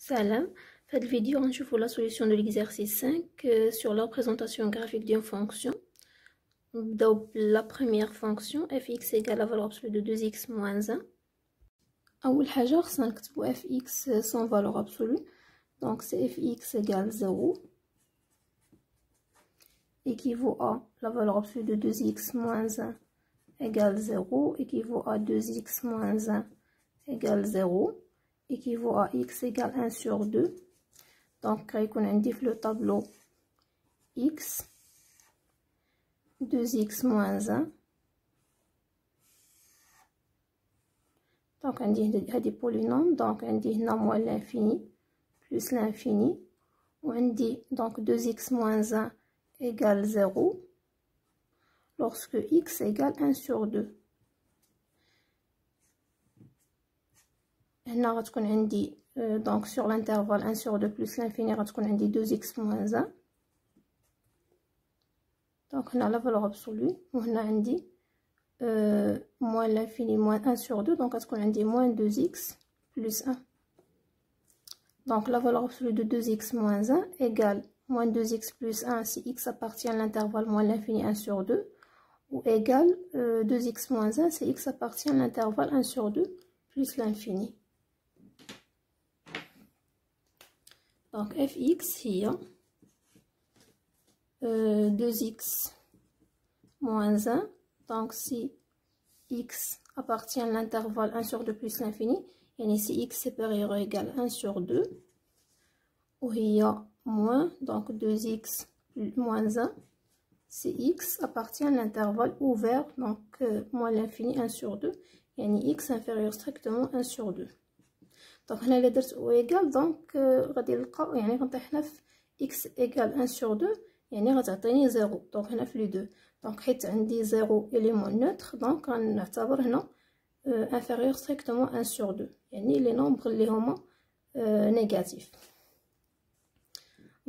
Salam. Dans cette vidéo, on voit la solution de l'exercice 5 sur la représentation graphique d'une fonction. Donc, la première fonction, fx égale la valeur absolue de 2x moins 1. أول حاجة خصنا نكتبو fx sans valeur absolue. Donc, c'est fx égale 0. Équivaut à la valeur absolue de 2x moins 1 égale 0. Équivaut à 2x moins 1 égale 0. Équivaut à x égale 1 sur 2. Donc, on indique le tableau x, 2x moins 1. Donc, on dit des polynômes. Donc, on dit moins l'infini plus l'infini. On dit donc 2x moins 1 égale 0 lorsque x égale 1 sur 2. هنا غتكون عندي donc sur l'intervalle 1 sur 2 plus l'infini غتكون عندي 2x moins 1. donc هنا la valeur absolue وهنا عندي moins l'infini moins 1 sur 2 donc غتكون عندي moins 2x plus 1. donc la valeur absolue de 2x moins 1 égale moins 2x plus 1 si x appartient à l'intervalle moins l'infini 1 sur 2 ou égale 2x moins 1 si x appartient à l'intervalle 1 sur 2 plus l'infini. Donc fx هي 2x moins 1. Donc si x appartient à l'intervalle 1 sur 2 plus l'infini, et si x supérieur ou égal 1 sur 2, ou il y a moins, donc 2x moins 1, si x appartient à l'intervalle ouvert, donc moins l'infini 1 sur 2, et x inférieur strictement 1 sur 2. donc هنا اللي درت او ايغال دونك غادي نلقاو يعني غنطيح هنا في اكس ايغال 1 سور 2 يعني غتعطيني 0. دونك هنا في لي 2 دونك حيت عندي 0 اليمون نوتر دونك غنعتبر هنا انفيريور ستريكتومون 1 سور 2 يعني لي نومبر اللي هما نيجاتيف.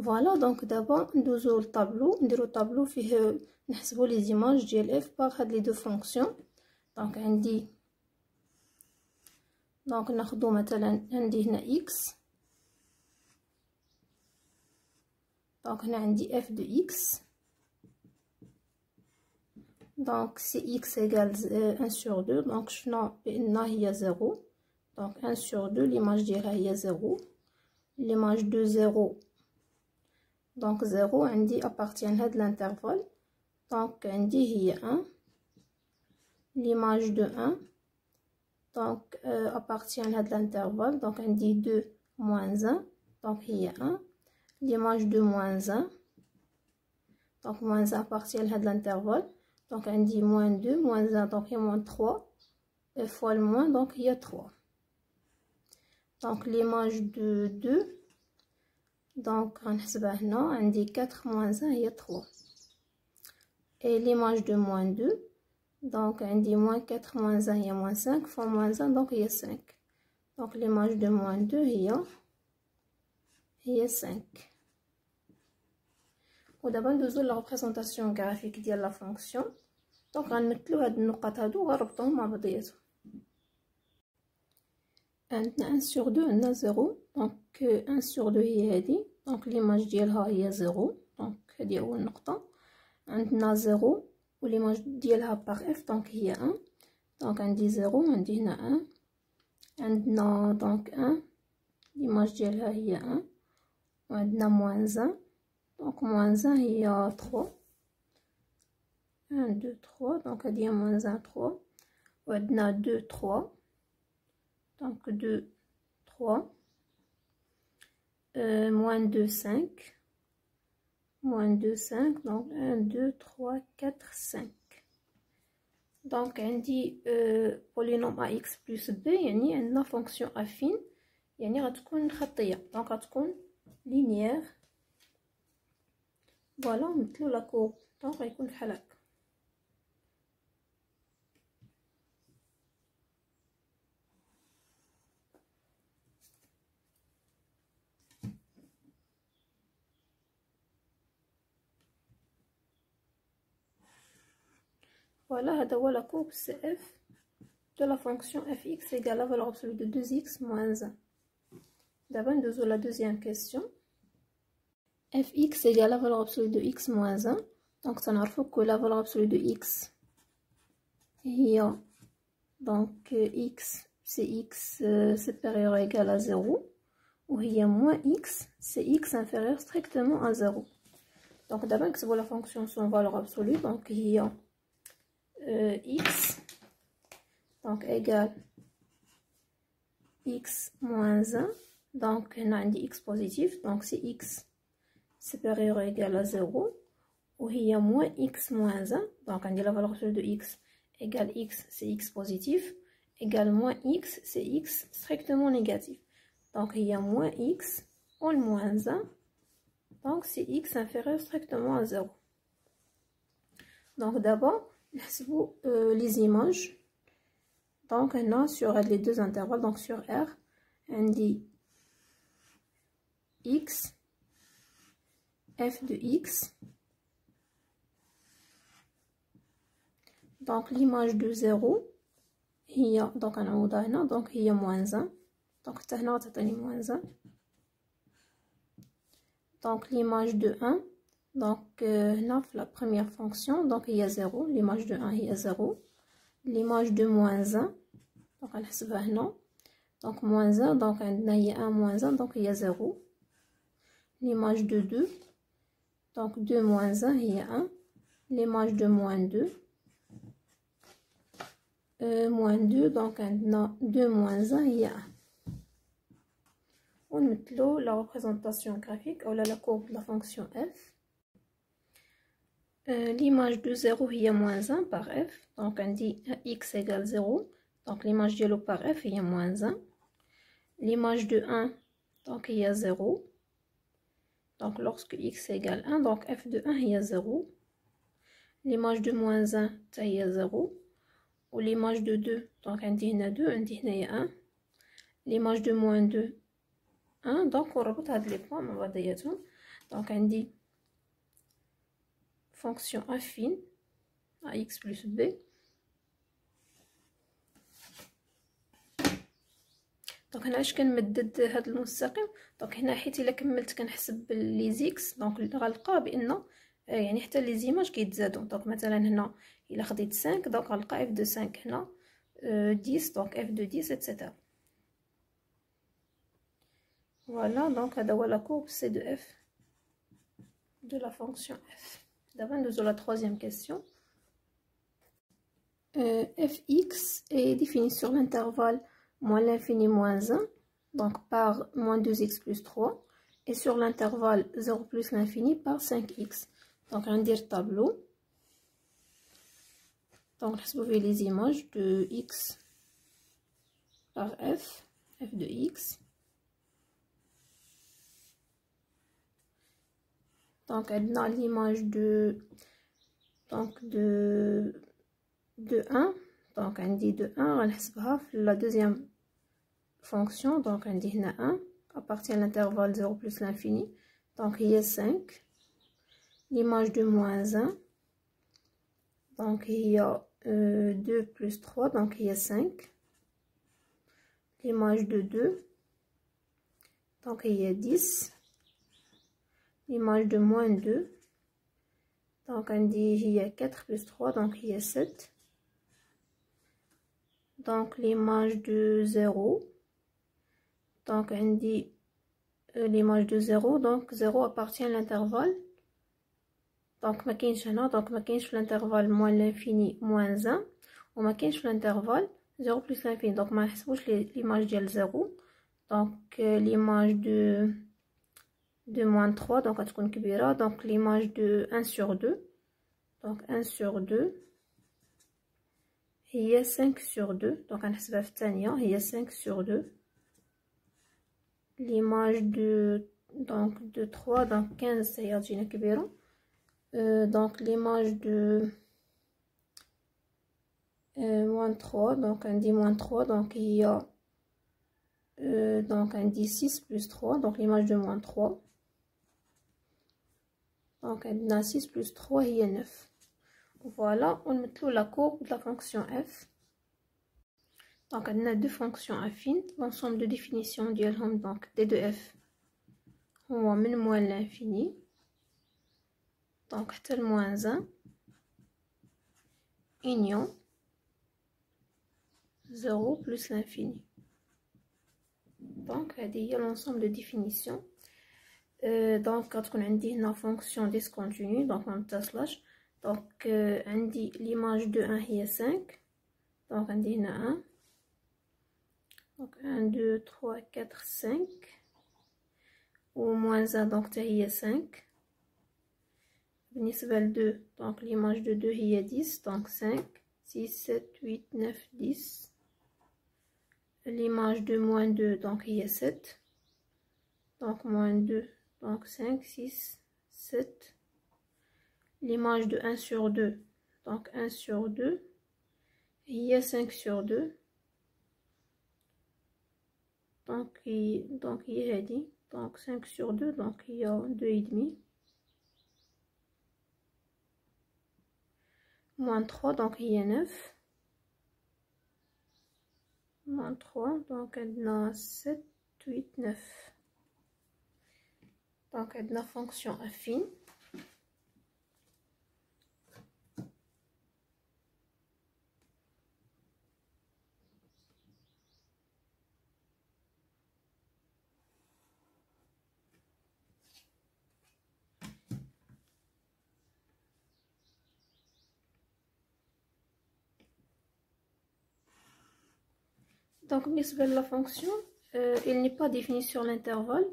فوالا دونك دابا ندوزو للطابلو نديرو طابلو فيه نحسبو لي زيماج ديال اف باغ هاد لي دو فونكسيون. دونك عندي دونك ناخدو مثلا عندي هنا x. دونك هنا عندي f de x. دونك سي x égale 1 sur 2 دونك شفنا بأنها هي 0. دونك 1 sur 2 ليماج ديالها هي 0. ليماج دو 0 دونك 0 عندي appartient لهاد الانترفال دونك عندي هي 1. ليماج دو 1 donc appartient à l'intervalle donc on dit 2 moins 1 donc il y a 1. l'image de moins 1 donc moins 1 appartient à l'intervalle donc on dit moins 2 moins 1 donc il y a moins 3 et fois le moins donc il y a 3. donc l'image de 2 donc on dit 4 moins 1 il y a 3 et l'image de moins 2 donc on dit moins 4 moins 1 il y a moins 5 fois moins 1 donc il y a 5. donc l'image de moins 2 il y a 5. ودابا ندوزو لا ريبريزونطاسيون غرافيك ديال لا فونكسيون. دونك غنمثلو هاد النقط هادو وغنربطوهم مع بعضياتهم. عندنا 1 sur 2 عندنا 0 دونك 1 sur 2 هي هادي دونك ليماج ديالها هي 0 دونك هادي اول نقطه. عندنا 0 والليماج ديالها باغ اف دونك هي 1 دونك عندي 0 عندي هنا 1. عندنا دونك 1 ليماج ديالها هي 1 وعندنا موان 1 دونك موان 1 هي 3 1 2 3 دونك هادي هي موان 1 3 وعندنا 2 3 دونك 2 3 موان 2 5 moins 2 5 donc 1 2 3 4 5. donc عندي polynôme ax plus b يعني عندنا fonction affine يعني غتكون خطيه دونك غتكون linéaire. فوالا نمثلو لا كورب دونك غيكون بحال هكا. Voilà, هذا هو la courbe CF de la fonction fx égale la valeur absolue de 2x moins 1. D'abord, nous avons la deuxième question. fx égale la valeur absolue de x moins 1. Donc, ça nous rappelle que la valeur absolue de x est donc x, c'est x supérieur ou égal à 0. Ou il y a moins x, c'est x inférieur strictement à 0. Donc, d'abord, c'est la fonction son valeur absolue. Donc, il y a x donc égale x moins 1. Donc, on a dit x positif. Donc, c'est x supérieur ou égal à 0. Ou il y a moins x moins 1. Donc, on dit la valeur absolue de x égale x, c'est x positif. Égale moins x, c'est x strictement négatif. Donc, il y a moins x ou le moins 1. Donc, c'est x inférieur strictement à 0. Donc, d'abord, les images. Donc, on a sur les deux intervalles, donc sur R, on dit x, f de x. Donc, l'image de 0, il y a, donc, donc, il y a moins 1. Donc, moins 1. Donc, l'image de 1, donc, la première fonction, donc, il y a 0. L'image de 1, il y a 0. L'image de moins 1, donc, on a non. Donc, moins 1, donc, il y a 1 moins 1, donc, il y a 0. L'image de 2, donc, 2 moins 1, il y a 1. L'image de moins 2, moins 2, donc, 2 moins 1, il y a 1. On met la représentation graphique ou la courbe de la fonction f. L'image de 0 il y a moins 1 par f. Donc on dit x égale 0. Donc l'image de l'eau par f il y a moins 1. L'image de 1, donc il y a 0. Donc lorsque x égale 1, donc f de 1 il y a 0. L'image de moins 1, ça il y a 0. Ou l'image de 2, donc on dit il y a 2, on dit il y a 1. L'image de moins 2, 1. Donc on ربط هاد les points مع بعضياتهم. Donc on dit fonction affine à x plus b. دونك هنا اش كنمدد هاد المستقيم. دونك هنا حيت الا كملت كنحسب لي زيكس دونك غنلقى بان يعني حتى لي زيماج كيتزادوا. دونك مثلا هنا الا خديت 5 دونك غنلقى اف دو 5 هنا 10 دونك اف دو 10 etc. Voilà, donc هذا هو la courbe C de f de la fonction f. D'abord nous avons la troisième question. fx est défini sur l'intervalle moins l'infini moins 1, donc par moins 2x plus 3, et sur l'intervalle 0 plus l'infini par 5x. Donc on va dire tableau. Donc vous voyez les images de x par f de x. Donc on a l'image de 1. Donc on dit de 1, on va la deuxième fonction. Donc on dit 1 appartient à l'intervalle 0 plus l'infini. Donc il y a 5. L'image de moins 1. Donc il y a 2 plus 3. Donc il y a 5. L'image de 2. Donc il y a 10. L'image de moins 2. Donc on dit il y a 4 plus 3. Donc il y a 7. Donc l'image de 0. Donc on dit l'image de 0. Donc 0 appartient à l'intervalle. Donc ما كاينش هنا. Donc ما كاينش في l'intervalle moins l'infini moins 1. وما كاينش في l'intervalle 0 plus l'infini. Donc ما نحسبوش l'image ديال 0. Donc l'image de moins 3. Donc غتكون كبيرة. Donc l'image de 1 sur 2. Donc 1 sur 2. هي 5 sur 2. Donc غنحسبها في الثانية. هي 5 sur 2. L'image de 3. Donc 15 هي غتجينا كبيرة. Donc l'image de moins 3. Donc on dit moins 3. Donc il y a donc on dit 6 plus 3. Donc l'image de moins 3. Donc on a 6 plus 3 هي 9. Voilà, on met la courbe de la fonction f. Donc on a deux fonctions affines. L'ensemble de définition ديالهم donc d de f هو من moins l'infini donc حتى ل moins 1 union 0 plus l'infini. Donc هذه هي l'ensemble de définition. Donc غتكون عندي هنا fonction discontinue donc متصلاش. donc عندي l'image de 1 هي 5 donc عندي هنا 1 donc 1 2 3 4 5 و moins 1 donc حتى هي 5. بالنسبة ل 2 donc l'image de 2 هي 10 donc 5 6 7 8 9 10. l'image de moins 2 donc هي 7 donc moins 2 donc 5 6 7. l'image de 1 sur 2 donc 1 sur 2 هي 5 sur 2 donc هي هذه donc 5 sur 2 donc هي 2 et demi. moins 3 donc هي 9 moins 3 donc عندنا 7 8 9. donc عندنا fonction affine. Donc, la fonction, il n'est pas défini sur l'intervalle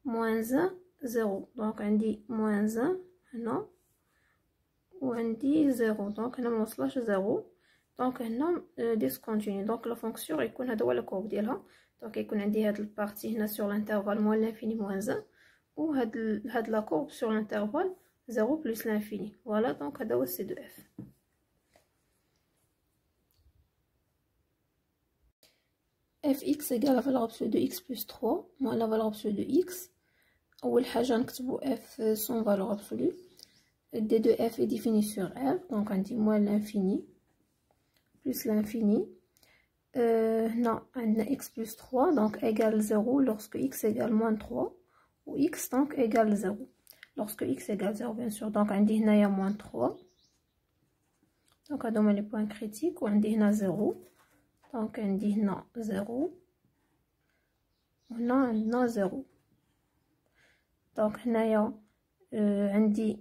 moins 1, 0. Donc, on dit moins 1, non. Ou on dit 0. Donc, on a slash 0. Donc, on a discontinu. Donc, la fonction, il y a la courbe. Donc, il y a cette partie sur l'intervalle moins l'infini moins 1. Ou la courbe sur l'intervalle 0 plus l'infini. Voilà, donc, c'est de f. fx égale la valeur absolue de x plus 3 moins la valeur absolue de x. أول حاجة نكتبو f son valeur absolue. d de f est défini sur R donc on dit moins l'infini plus l'infini. Non, on a x plus 3 donc égale 0 lorsque x égale moins 3 ou x donc égale 0 lorsque x égale 0 bien sûr. donc on dit هنايا moins 3 donc هادو هما les points critiques وعندي هنا 0 donc on dit non 0 هنا عندنا 0 donc هنايا عندي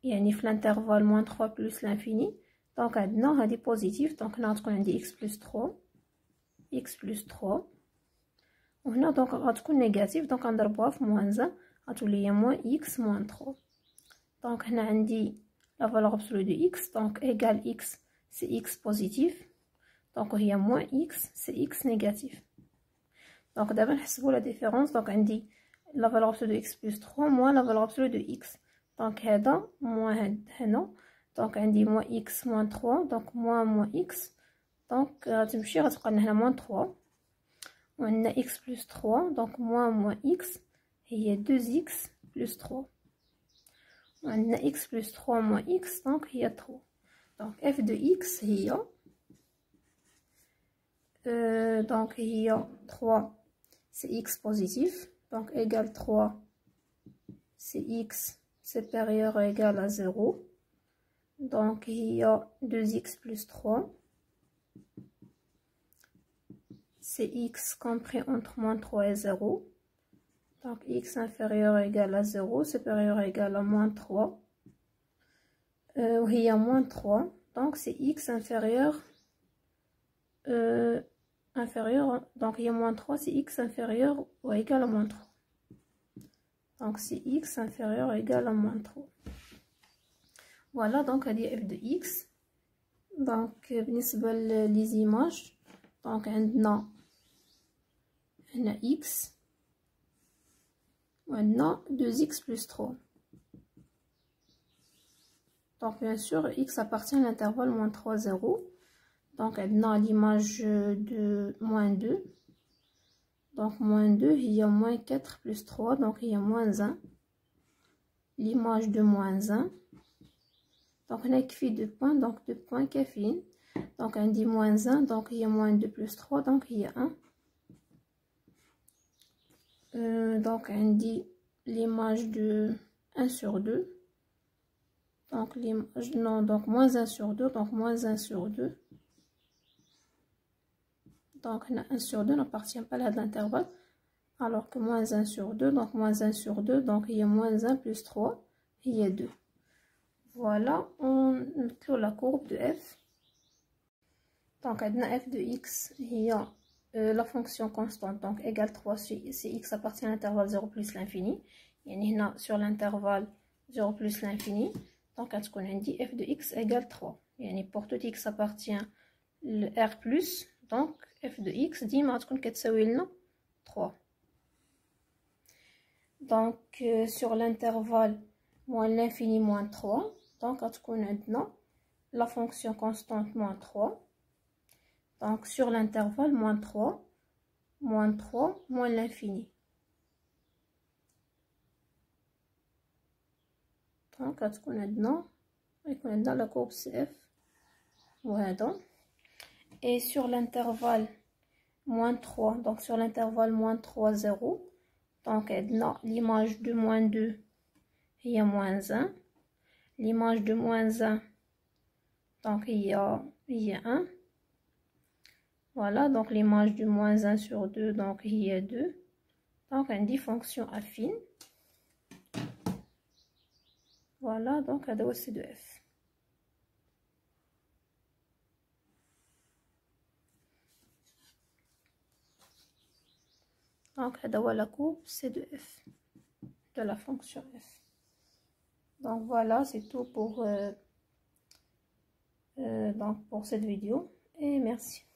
يعني في l'intervalle moins 3 plus l'infini donc عندنا هادي positif donc هنا غتكون عندي x plus 3 x plus 3 وهنا donc غتكون négatif donc غنضربوها في moins 1 غتولي هي moins x moins 3 donc هنا عندي la valeur absolue de x donc égale x c'est x positif donc هي moins x c'est x négatif. donc d'abord نحسبوا la différence donc عندي la valeur absolue de x plus 3 moins la valeur absolue de x donc هذا moins هنا donc عندي moins x moins 3 donc moins x donc غتمشي غتبقى لنا هنا moins 3 وعندنا x plus 3 donc moins x هي 2x plus 3 وعندنا x plus 3 moins x donc هي 3 donc f de x هي donc il y a 3 c'est x positif donc égale 3 c'est x supérieur ou égal à 0 donc il y a 2x plus 3 c'est x compris entre moins 3 et 0 donc x inférieur ou égal à 0 supérieur ou égal à moins 3 il y a moins 3 donc c'est x inférieur donc il y a moins 3 c'est x inférieur ou égal à moins 3 donc c'est x inférieur ou égal à moins 3 voilà donc il y a f de x donc بالنسبة les images donc عندنا هنا x وعندنا 2x plus 3 donc bien sûr x appartient à l'intervalle moins 3 0 donc عندنا l'image de moins 2 donc moins 2 il y a moins 4 plus 3 donc il y a moins 1 l'image de moins 1 donc on a كفي 2 points donc 2 points كافيين Donc on dit moins 1, donc il y a moins 2 plus 3, donc il y a 1. Donc on dit l'image de 1 sur 2. Donc l'image, non, donc moins 1 sur 2, donc moins 1 sur 2. Donc on a 1 sur 2 n'appartient pas à l'intervalle. Alors que moins 1 sur 2, donc moins 1 sur 2, donc il y a moins 1 plus 3, il y a 2. Voilà, on clôt la courbe de f. Donc, on a f de x, il y a la fonction constante, donc égale 3 si x appartient à l'intervalle 0 plus l'infini. Et sur l'intervalle 0 plus l'infini, donc on a dit f de x égale 3. Et pour tout x appartient le r plus, donc f de x dit 3. Donc, sur l'intervalle moins l'infini moins 3, donc on a la fonction constante moins 3. Donc, sur l'intervalle moins 3, moins l'infini. Donc, on a la courbe CF. Voilà. Et sur l'intervalle moins 3, donc sur l'intervalle moins 3, 0, donc l'image de moins 2, il y a moins 1. L'image de moins 1, donc il y a 1. Voilà, donc l'image du moins 1 sur 2, donc il y a 2. Donc on dit fonction affine. Voilà, donc c'est de f. Donc la courbe c'est de f, de la fonction f. Donc voilà, c'est tout pour cette vidéo et merci.